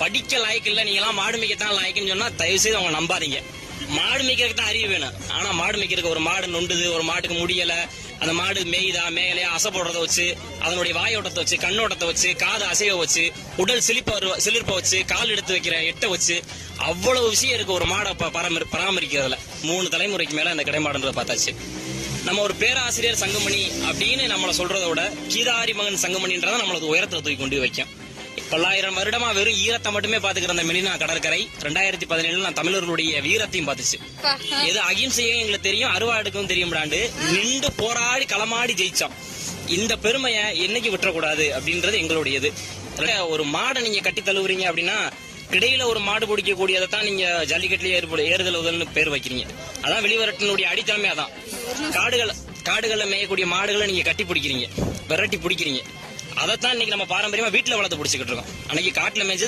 படிக்க லாய்க்கு இல்ல, நீங்க எல்லாம் மாடு மேய்க்கத்தான் லாய்க்குன்னு சொன்னா தயவு செய்து அவங்க நம்பாதீங்க. மாடு மேய்க்கிறதுக்கு தான் அறிவு வேணும். ஆனா மாடு மேய்க்கிறதுக்கு ஒரு மாடு நொண்டுது, ஒரு மாட்டுக்கு முடியல, அந்த மாடு மேய்தா மேலையா அசை போடுறத வச்சு, அதனுடைய வாயோட்டத்தை வச்சு, கண்ணோட்டத்தை வச்சு, காது அசைவ வச்சு, உடல் சிலிர்ப்பை வச்சு, கால் எடுத்து வைக்கிற எட்டை வச்சு, அவ்வளவு விஷயம் இருக்கு ஒரு மாடை பராமரிக்கிறதுல. 3 தலைமுறைக்கு மேல அந்த கிடைமாடுன்றத பார்த்தாச்சு. நம்ம ஒரு பேராசிரியர் சங்கமணி அப்படின்னு நம்மளை சொல்றத விட கீதாரி மகன் சங்கமணின்றத நம்மளுக்கு உயரத்தை தூக்கி கொண்டு வைக்கும். 900 வருடமா வெறும் ஈரத்தை மட்டுமே பாத்துக்கிற அந்த மெரினா கடற்கரை 2017 நான் தமிழர்களுடைய வீரத்தையும் பாத்துச்சு. எது அகிம்சையும் எங்களுக்கு தெரியும், அருவாடுக்கும் தெரியும். நின்று போராடி களமாடி ஜெயிச்சோம். இந்த பெருமையை என்னைக்கு விட்டுறக்கூடாது அப்படின்றது எங்களுடையது. ஒரு மாடை நீங்க கட்டி தழுவுறீங்க அப்படின்னா கிடையில ஒரு மாடு பிடிக்க கூடியதை தான் நீங்க ஜல்லிக்கட்டுலயே ஏறுதல் பேர் வைக்கிறீங்க. அதான் வெளிவரட்டினுடைய அடித்தளமே. அதான் காடுகள்ல மேயக்கூடிய மாடுகளை நீங்க கட்டி பிடிக்கிறீங்க, விரட்டி பிடிக்கிறீங்க. அதைத்தான் இன்னைக்கு நம்ம பாரம்பரியமா வீட்டுல வளர்த்து பிடிச்சிக்கிட்டு இருக்கோம். அன்னைக்கு காட்டுல மேய்ச்சது